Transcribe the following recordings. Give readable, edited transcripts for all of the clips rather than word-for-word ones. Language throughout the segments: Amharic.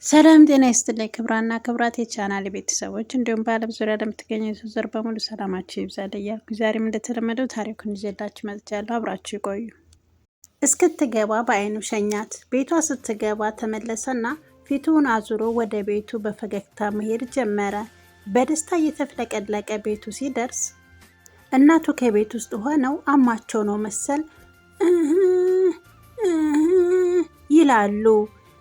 ሰላም ጤና ይስጥልኝ ክብራና ክብራት የቻናል ቤተሰቦች እንዲሁም በዓለም ዙሪያ ለምትገኙ የሰው ዘር በሙሉ ሰላማችሁ ይብዛል እያልኩ ዛሬም እንደተለመደው ታሪኩን ይዤላችሁ መጥቻለሁ። አብራችሁ ይቆዩ። እስክትገባ በአይኑ ሸኛት። ቤቷ ስትገባ ተመለሰና ፊቱን አዙሮ ወደ ቤቱ በፈገግታ መሄድ ጀመረ። በደስታ እየተፍለቀለቀ ቤቱ ሲደርስ እናቱ ከቤት ውስጥ ሆነው አማቸው ነው መሰል ይላሉ።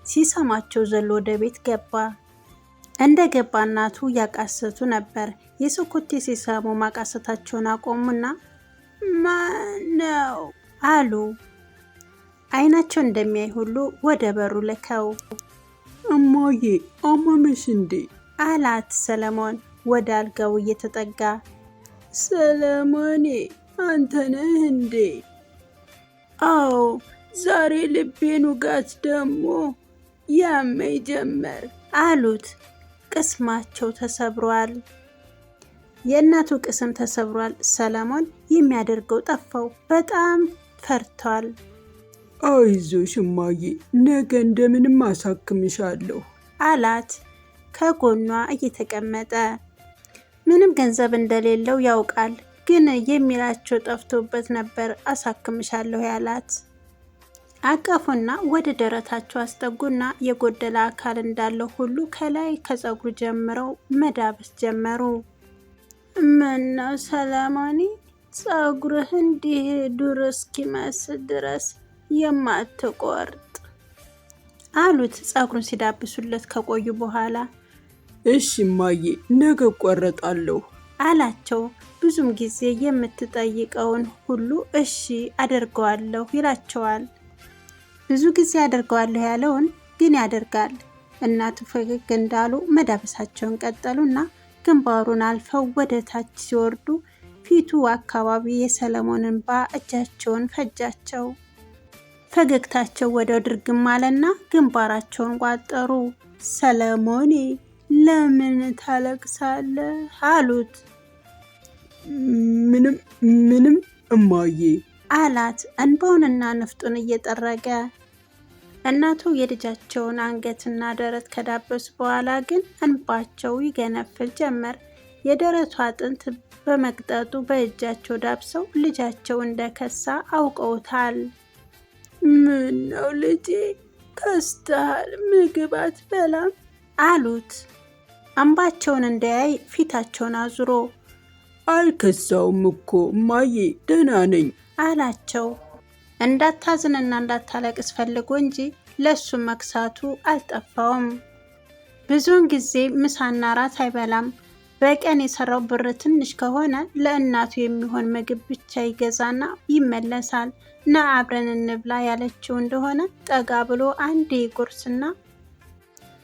ሲሰማቸው ዘሎ ወደ ቤት ገባ። እንደ ገባ እናቱ ያቃሰቱ ነበር። የሰኮቴ ሲሰሙ ማቃሰታቸውን አቆሙና ማነው አሉ። አይናቸው እንደሚያይ ሁሉ ወደ በሩ ልከው እማዬ አመመሽ እንዴ አላት ሰለሞን ወደ አልጋው እየተጠጋ። ሰለሞኔ አንተ ነህ እንዴ? አዎ ዛሬ ልቤን ውጋት ደግሞ ያመኝ ጀመር አሉት። ቅስማቸው ተሰብሯል። የእናቱ ቅስም ተሰብሯል። ሰለሞን የሚያደርገው ጠፋው። በጣም ፈርቷል። አይዞሽ እማዬ ነገ እንደምንም አሳክምሻለሁ አላት ከጎኗ እየተቀመጠ። ምንም ገንዘብ እንደሌለው ያውቃል፣ ግን የሚላቸው ጠፍቶበት ነበር አሳክምሻለሁ ያላት። አቀፉና ወደ ደረታቸው አስጠጉና የጎደለ አካል እንዳለው ሁሉ ከላይ ከፀጉሩ ጀምረው መዳበስ ጀመሩ። ምነው ሰለሞኔ ፀጉርህ እንዲህ ዱር እስኪመስል ድረስ የማትቆርጥ አሉት ፀጉሩን ሲዳብሱለት ከቆዩ በኋላ። እሺ እማዬ ነገ እቆረጣለሁ አላቸው። ብዙም ጊዜ የምትጠይቀውን ሁሉ እሺ አደርገዋለሁ ይላቸዋል። ብዙ ጊዜ አደርገዋለሁ ያለውን ግን ያደርጋል። እናቱ ፈገግ እንዳሉ መዳበሳቸውን ቀጠሉና ግንባሩን አልፈው ወደ ታች ሲወርዱ ፊቱ አካባቢ የሰለሞንን እንባ እጃቸውን ፈጃቸው። ፈገግታቸው ወደ ድርግም አለና ግንባራቸውን ቋጠሩ። ሰለሞኔ ለምን ታለቅሳለህ አሉት። ምንም እማዬ አላት እንባውንና ንፍጡን እየጠረገ። እናቱ የልጃቸውን አንገትና ደረት ከዳበሱ በኋላ ግን እንባቸው ይገነፍል ጀመር። የደረቱ አጥንት በመቅጠጡ በእጃቸው ዳብሰው ልጃቸው እንደከሳ አውቀውታል። ምን ነው ልጄ ከስተሃል፣ ምግብ አትበላም አሉት እንባቸውን እንዳያይ ፊታቸውን አዙሮ። አልከሳውም እኮ እማዬ ደህና ነኝ አላቸው። እንዳታዝንና እንዳታለቅስ ፈልጎ እንጂ ለሱ መክሳቱ አልጠፋውም። ብዙውን ጊዜ ምሳና ራት አይበላም። በቀን የሰራው ብር ትንሽ ከሆነ ለእናቱ የሚሆን ምግብ ብቻ ይገዛና ይመለሳል። ና አብረን እንብላ ያለችው እንደሆነ ጠጋ ብሎ አንዴ ጉርስና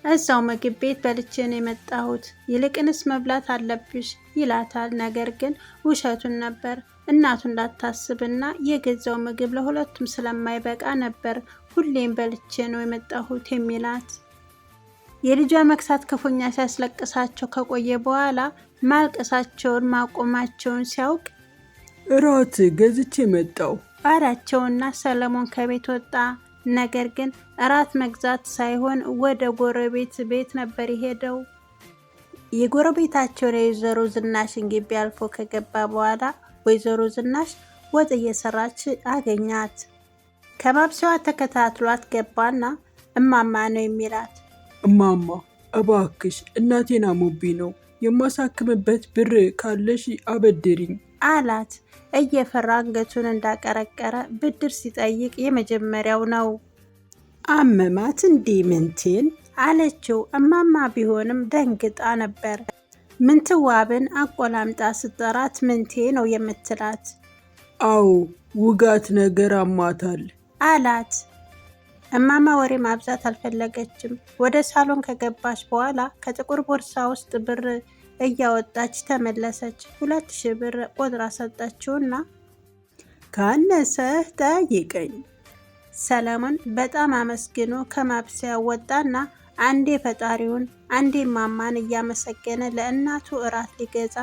እዛው ምግብ ቤት በልቼ ነው የመጣሁት፣ ይልቅንስ መብላት አለብሽ ይላታል። ነገር ግን ውሸቱን ነበር። እናቱ እንዳታስብና የገዛው ምግብ ለሁለቱም ስለማይበቃ ነበር ሁሌም በልቼ ነው የመጣሁት የሚላት። የልጇ መክሳት ክፉኛ ሲያስለቅሳቸው ከቆየ በኋላ ማልቀሳቸውን ማቆማቸውን ሲያውቅ እራት ገዝቼ መጣሁ አላቸውና ሰለሞን ከቤት ወጣ። ነገር ግን እራት መግዛት ሳይሆን ወደ ጎረቤት ቤት ነበር የሄደው። የጎረቤታቸውን የወይዘሮ ዝናሽን ግቢ አልፎ ከገባ በኋላ ወይዘሮ ዝናሽ ወጥ እየሰራች አገኛት። ከማብሰዋ ተከታትሏት ገባና እማማ ነው የሚላት። እማማ እባክሽ እናቴን አሞብኝ ነው የማሳክምበት ብር ካለሽ አበድሪኝ አላት። እየፈራ አንገቱን እንዳቀረቀረ ብድር ሲጠይቅ የመጀመሪያው ነው። አመማት እንዴ ምንቴን አለችው። እማማ ቢሆንም ደንግጣ ነበር። ምንትዋብን አቆላምጣ ስጠራት ምንቴ ነው የምትላት። አዎ ውጋት ነገር አሟታል አላት። እማማ ወሬ ማብዛት አልፈለገችም። ወደ ሳሎን ከገባች በኋላ ከጥቁር ቦርሳ ውስጥ ብር እያወጣች ተመለሰች። 2000 ብር ቆጥራ ሰጠችውና ካነሰህ ጠይቀኝ። ሰለሞን በጣም አመስግኖ ከማብሰያ ወጣና አንዴ ፈጣሪውን አንዴ ማማን እያመሰገነ ለእናቱ እራት ሊገዛ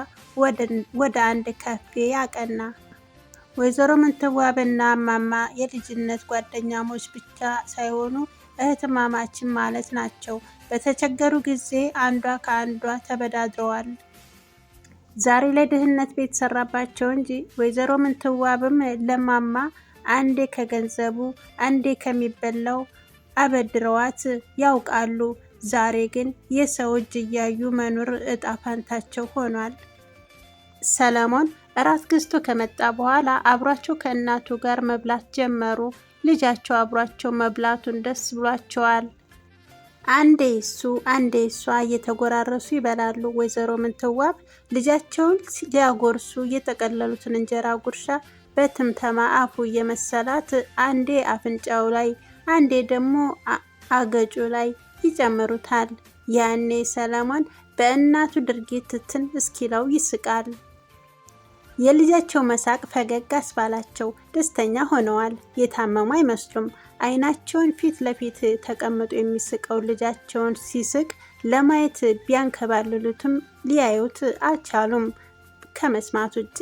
ወደ አንድ ካፌ ያቀና። ወይዘሮ ምንትዋብና ማማ የልጅነት ጓደኛሞች ብቻ ሳይሆኑ እህትማማችን ማለት ናቸው። በተቸገሩ ጊዜ አንዷ ከአንዷ ተበዳድረዋል። ዛሬ ላይ ድህነት ቤት ሰራባቸው እንጂ ወይዘሮ ምንትዋብም ለማማ አንዴ ከገንዘቡ አንዴ ከሚበላው አበድረዋት ያውቃሉ። ዛሬ ግን የሰው እጅ እያዩ መኖር እጣ ፋንታቸው ሆኗል። ሰለሞን እራት ገዝቶ ከመጣ በኋላ አብሯቸው ከእናቱ ጋር መብላት ጀመሩ። ልጃቸው አብሯቸው መብላቱን ደስ ብሏቸዋል። አንዴ እሱ አንዴ እሷ እየተጎራረሱ ይበላሉ። ወይዘሮ ምንትዋብ ልጃቸውን ሊያጎርሱ የጠቀለሉትን እንጀራ ጉርሻ በትምተማ አፉ እየመሰላት አንዴ አፍንጫው ላይ አንዴ ደግሞ አገጩ ላይ ይጨምሩታል። ያኔ ሰለሞን በእናቱ ድርጊት ትን እስኪለው ይስቃል። የልጃቸው መሳቅ ፈገግ አስባላቸው። ደስተኛ ሆነዋል። የታመሙ አይመስሉም። አይናቸውን ፊት ለፊት ተቀምጦ የሚስቀው ልጃቸውን ሲስቅ ለማየት ቢያንከባልሉትም ሊያዩት አልቻሉም ከመስማት ውጪ።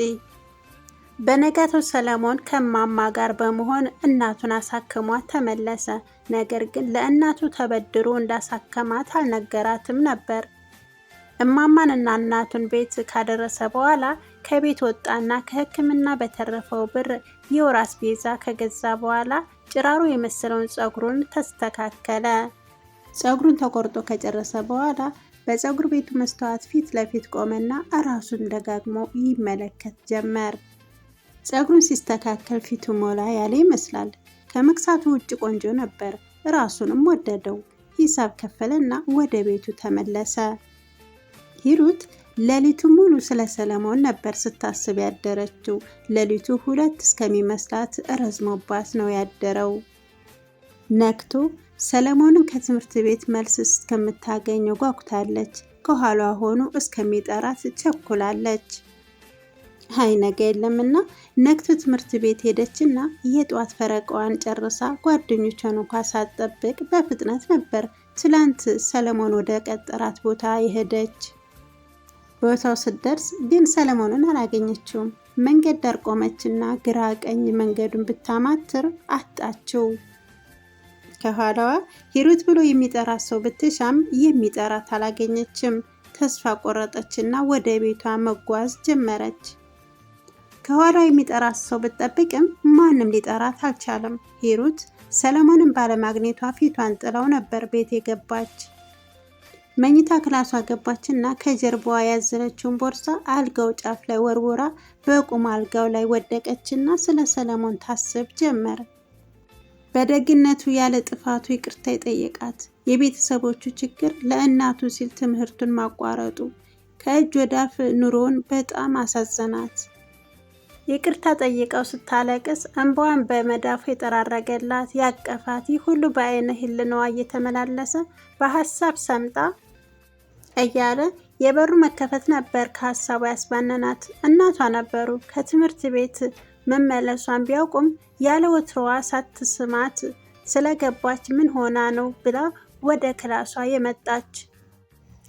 በነጋታው ሰለሞን ከማማ ጋር በመሆን እናቱን አሳክሟት ተመለሰ። ነገር ግን ለእናቱ ተበድሮ እንዳሳከማት አልነገራትም ነበር። እማማንና እናቱን ቤት ካደረሰ በኋላ ከቤት ወጣና ከሕክምና በተረፈው ብር የወር አስቤዛ ከገዛ በኋላ ጭራሮ የመሰለውን ፀጉሩን ተስተካከለ። ፀጉሩን ተቆርጦ ከጨረሰ በኋላ በፀጉር ቤቱ መስታወት ፊት ለፊት ቆመና ራሱን ደጋግሞ ይመለከት ጀመር። ፀጉሩን ሲስተካከል ፊቱ ሞላ ያለ ይመስላል። ከመክሳቱ ውጭ ቆንጆ ነበር። ራሱንም ወደደው። ሂሳብ ከፈለና ወደ ቤቱ ተመለሰ። ሂሩት ሌሊቱ ሙሉ ስለ ሰለሞን ነበር ስታስብ ያደረችው። ሌሊቱ 2 እስከሚመስላት ረዝሞባት ነው ያደረው። ነክቶ ሰለሞንን ከትምህርት ቤት መልስ እስከምታገኘው ጓጉታለች። ከኋሏ ሆኖ እስከሚጠራት ቸኩላለች። አይ ነገ የለምና ነክቶ ትምህርት ቤት ሄደችና የጧት ፈረቃዋን ጨርሳ ጓደኞቿን እንኳ ሳትጠብቅ በፍጥነት ነበር ትላንት ሰለሞን ወደ ቀጠራት ቦታ የሄደች። ቦታው ስትደርስ ግን ሰለሞንን አላገኘችውም። መንገድ ዳር ቆመችና ግራ ቀኝ መንገዱን ብታማትር አጣችው። ከኋላዋ ሂሩት ብሎ የሚጠራት ሰው ብትሻም የሚጠራት አላገኘችም። ተስፋ ቆረጠችና ወደ ቤቷ መጓዝ ጀመረች። ከኋላው የሚጠራት ሰው ብትጠብቅም ማንም ሊጠራት አልቻለም። ሂሩት ሰለሞንን ባለማግኘቷ ፊቷን ጥለው ነበር ቤት የገባች። መኝታ ክላሷ ገባችና ከጀርባዋ ያዘለችውን ቦርሳ አልጋው ጫፍ ላይ ወርውራ በቁም አልጋው ላይ ወደቀችና ስለ ሰለሞን ታስብ ጀመረ። በደግነቱ ያለ ጥፋቱ ይቅርታ የጠየቃት፣ የቤተሰቦቹ ችግር፣ ለእናቱ ሲል ትምህርቱን ማቋረጡ፣ ከእጅ ወዳፍ ኑሮውን በጣም አሳዘናት። ይቅርታ ጠይቀው ስታለቅስ እንባዋን በመዳፉ የጠራረገላት ያቀፋት፣ ይህ ሁሉ በአይነ ህልናዋ እየተመላለሰ በሀሳብ ሰምጣ እያለ የበሩ መከፈት ነበር ከሀሳቧ ያስባነናት። እናቷ ነበሩ። ከትምህርት ቤት መመለሷን ቢያውቁም ያለ ወትሮዋ ሳትስማት ስለገባች ምን ሆና ነው ብላ ወደ ክላሷ የመጣች።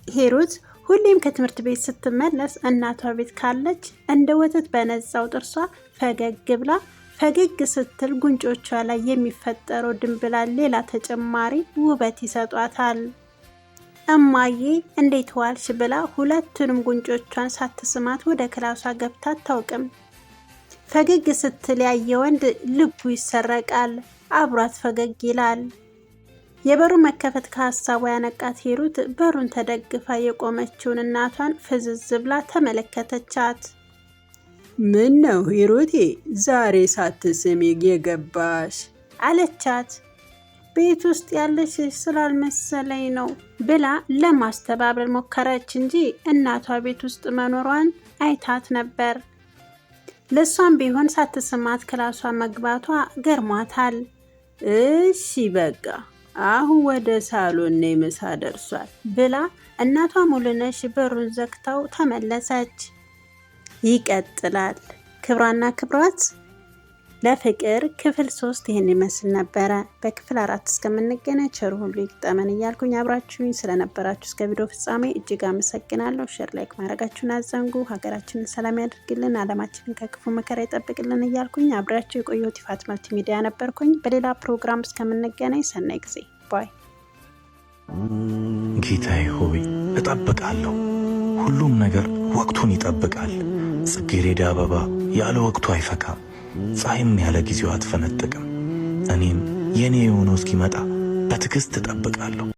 ሂሩት ሁሌም ከትምህርት ቤት ስትመለስ እናቷ ቤት ካለች እንደ ወተት በነዛው ጥርሷ ፈገግ ብላ ፈገግ ስትል ጉንጮቿ ላይ የሚፈጠረው ድንብላል ሌላ ተጨማሪ ውበት ይሰጧታል። እማዬ እንዴት ዋልሽ ብላ ሁለቱንም ጉንጮቿን ሳትስማት ወደ ክላሷ ገብታ አታውቅም። ፈገግ ስትል ያየ ወንድ ልቡ ይሰረቃል፣ አብሯት ፈገግ ይላል። የበሩ መከፈት ከሀሳቧ ያነቃት ሂሩት በሩን ተደግፋ የቆመችውን እናቷን ፍዝዝ ብላ ተመለከተቻት። ምን ነው ሂሩቴ ዛሬ ሳትስሚ የገባሽ? አለቻት። ቤት ውስጥ ያለች ስላልመሰለኝ ነው ብላ ለማስተባበል ሞከረች እንጂ እናቷ ቤት ውስጥ መኖሯን አይታት ነበር። ለሷም ቢሆን ሳትስማት ክላሷ መግባቷ ገርሟታል። እሺ በቃ አሁን ወደ ሳሎን ነይ ምሳ ደርሷል ብላ እናቷ ሙሉነሽ በሩን ዘግታው ተመለሰች። ይቀጥላል። ክብራና ክብራት ለፍቅር ክፍል 3 ይህን ይመስል ነበረ። በክፍል 4 እስከምንገናኝ ቸር ሁሉ ይግጠመን እያልኩኝ አብራችሁኝ ስለነበራችሁ እስከ ቪዲዮ ፍጻሜ እጅግ አመሰግናለሁ። ሼር ላይክ ማድረጋችሁን አዘንጉ። ሀገራችንን ሰላም ያድርግልን፣ አለማችንን ከክፉ መከራ ይጠብቅልን እያልኩኝ አብራችሁ የቆየሁት ይፋት መልቲ ሚዲያ ነበርኩኝ። በሌላ ፕሮግራም እስከምንገናኝ ሰናይ ጊዜ ገባኝ። ጌታዬ ሆይ እጠብቃለሁ። ሁሉም ነገር ወቅቱን ይጠብቃል። ጽጌረዳ አበባ ያለ ወቅቱ አይፈካም፣ ፀሐይም ያለ ጊዜው አትፈነጥቅም። እኔም የኔ የሆነው እስኪመጣ በትዕግስት እጠብቃለሁ።